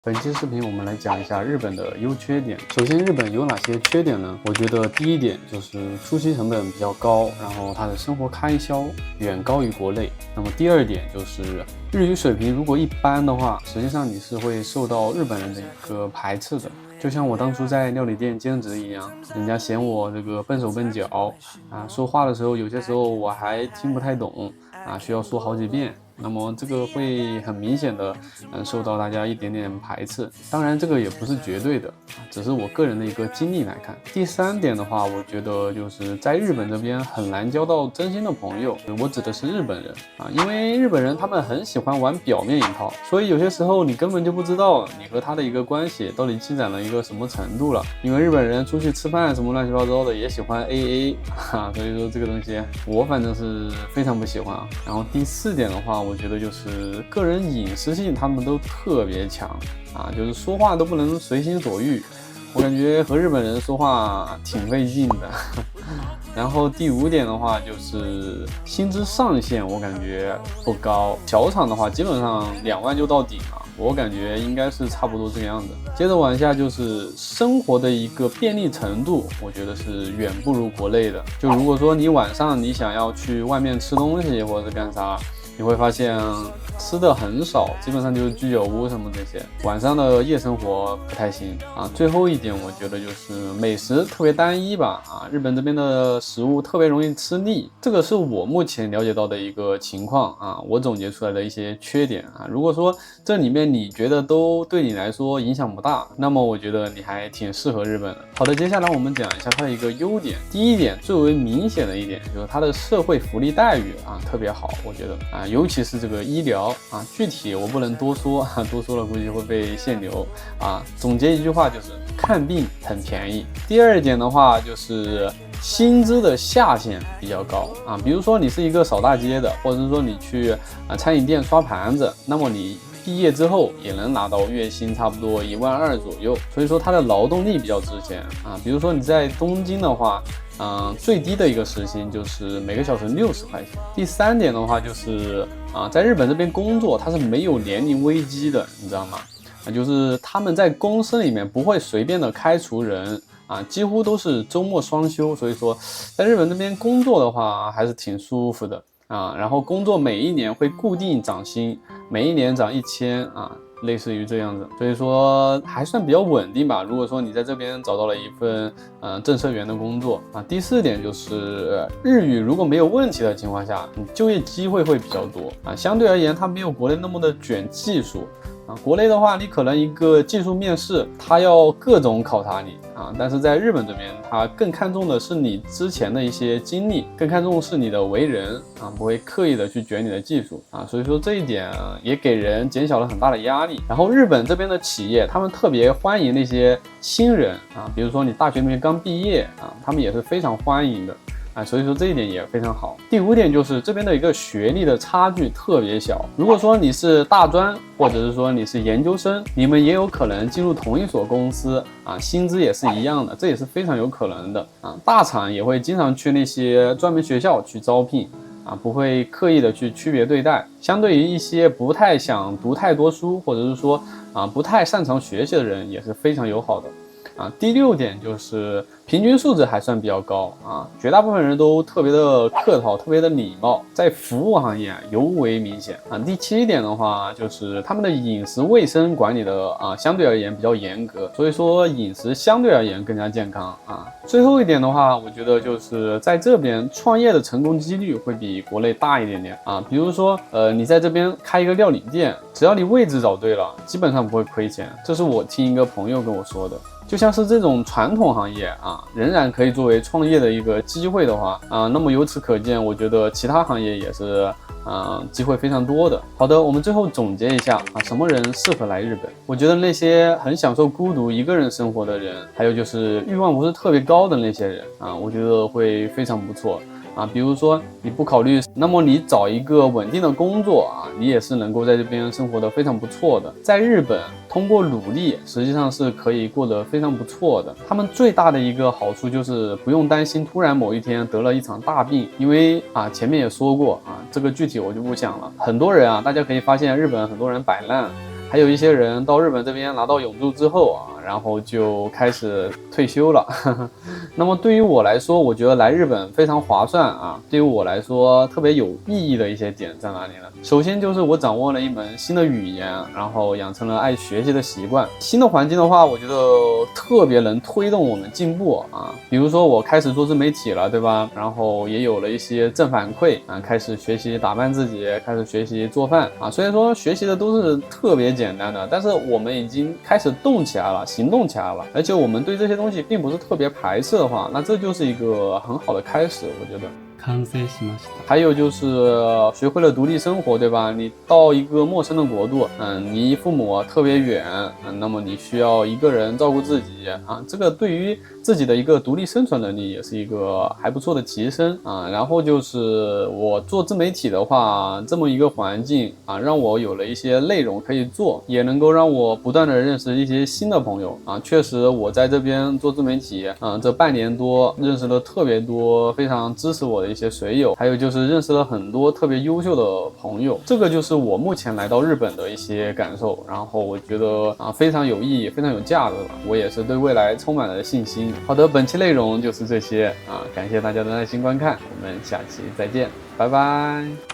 本期视频我们来讲一下日本的优缺点。首先，日本有哪些缺点呢？我觉得第一点就是初期成本比较高，然后它的生活开销远高于国内。那么第二点就是日语水平如果一般的话，实际上你是会受到日本人的一个排斥的。就像我当初在料理店兼职一样，人家嫌我这个笨手笨脚啊，说话的时候有些时候我还听不太懂啊，需要说好几遍。那么这个会很明显的，受到大家一点点排斥。当然，这个也不是绝对的，只是我个人的一个经历来看。第三点的话，我觉得就是在日本这边很难交到真心的朋友。我指的是日本人啊，因为日本人他们很喜欢玩表面一套，所以有些时候你根本就不知道你和他的一个关系到底进展了一个什么程度了。因为日本人出去吃饭什么乱七八糟的也喜欢 AA 所以说这个东西我反正是非常不喜欢啊。然后第四点的话，我觉得就是个人隐私性他们都特别强啊，就是说话都不能随心所欲，我感觉和日本人说话挺费劲的。然后第五点的话就是薪资上限我感觉不高，小厂的话基本上2万就到顶了，我感觉应该是差不多这个样子。接着往下就是生活的一个便利程度，我觉得是远不如国内的。就如果说你晚上你想要去外面吃东西或者是干啥，你会发现吃的很少，基本上就是居酒屋什么这些，晚上的夜生活不太行啊。最后一点我觉得就是美食特别单一吧啊，日本这边的食物特别容易吃腻，这个是我目前了解到的一个情况啊，我总结出来的一些缺点啊。如果说这里面你觉得都对你来说影响不大，那么我觉得你还挺适合日本的。好的，接下来我们讲一下它的一个优点。第一点最为明显的一点就是它的社会福利待遇啊特别好，我觉得啊，尤其是这个医疗啊，具体我不能多说多说了估计会被限流啊。总结一句话就是看病很便宜。第二点的话就是薪资的下限比较高啊，比如说你是一个扫大街的，或者是说你去餐饮店刷盘子，那么你毕业之后也能拿到月薪差不多12000左右，所以说它的劳动力比较值钱啊。比如说你在东京的话，最低的一个时薪就是每个小时60块钱。第三点的话就是在日本这边工作它是没有年龄危机的，你知道吗？就是他们在公司里面不会随便的开除人几乎都是周末双休，所以说在日本这边工作的话还是挺舒服的然后工作每一年会固定涨薪，每一年涨1000类似于这样子，所以说还算比较稳定吧。如果说你在这边找到了一份政策员的工作第四点就是日语如果没有问题的情况下，你就业机会会比较多相对而言它没有国内那么的卷技术国内的话你可能一个技术面试它要各种考察你但是在日本这边它更看重的是你之前的一些经历，更看重的是你的为人不会刻意的去卷你的技术所以说这一点也给人减小了很大的压力。然后日本这边的企业他们特别欢迎那些新人比如说你大学里面刚毕业他们也是非常欢迎的所以说这一点也非常好。第五点就是这边的一个学历的差距特别小，如果说你是大专或者是说你是研究生，你们也有可能进入同一所公司薪资也是一样的，这也是非常有可能的大厂也会经常去那些专门学校去招聘不会刻意的去区别对待，相对于一些不太想读太多书或者是说不太擅长学习的人也是非常友好的第六点就是平均素质还算比较高绝大部分人都特别的客套，特别的礼貌，在服务行业尤为明显第七点的话就是他们的饮食卫生管理的相对而言比较严格，所以说饮食相对而言更加健康最后一点的话，我觉得就是在这边创业的成功几率会比国内大一点点比如说你在这边开一个料理店，只要你位置找对了，基本上不会亏钱，这是我听一个朋友跟我说的。就像是这种传统行业仍然可以作为创业的一个机会的话那么由此可见，我觉得其他行业也是机会非常多的。好的，我们最后总结一下什么人适合来日本？我觉得那些很享受孤独一个人生活的人，还有就是欲望不是特别高的那些人我觉得会非常不错比如说你不考虑，那么你找一个稳定的工作你也是能够在这边生活的非常不错的。在日本通过努力实际上是可以过得非常不错的。他们最大的一个好处就是不用担心突然某一天得了一场大病，因为前面也说过这个具体我就不讲了。很多人大家可以发现日本很多人摆烂，还有一些人到日本这边拿到永住之后啊，然后就开始退休了。那么对于我来说，我觉得来日本非常划算啊。对于我来说，特别有意义的一些点在哪里呢？首先就是我掌握了一门新的语言，然后养成了爱学习的习惯。新的环境的话，我觉得特别能推动我们进步啊。比如说我开始做自媒体了，对吧？然后也有了一些正反馈啊，开始学习打扮自己，开始学习做饭啊。虽然说学习的都是特别简单的，但是我们已经开始动起来了，行动起来了，而且我们对这些东西并不是特别排斥的话，那这就是一个很好的开始，我觉得。完成しました。还有就是学会了独立生活，对吧？你到一个陌生的国度，你离父母特别远，那么你需要一个人照顾自己啊，这个对于自己的一个独立生存能力也是一个还不错的提升啊。然后就是我做自媒体的话，这么一个环境啊，让我有了一些内容可以做，也能够让我不断的认识一些新的朋友啊。确实，我在这边做自媒体，这半年多认识了特别多非常支持我的一些水友，还有就是认识了很多特别优秀的朋友。这个就是我目前来到日本的一些感受，然后我觉得非常有意义，非常有价值。我也是对未来充满了信心。好的，本期内容就是这些啊，感谢大家的耐心观看，我们下期再见，拜拜。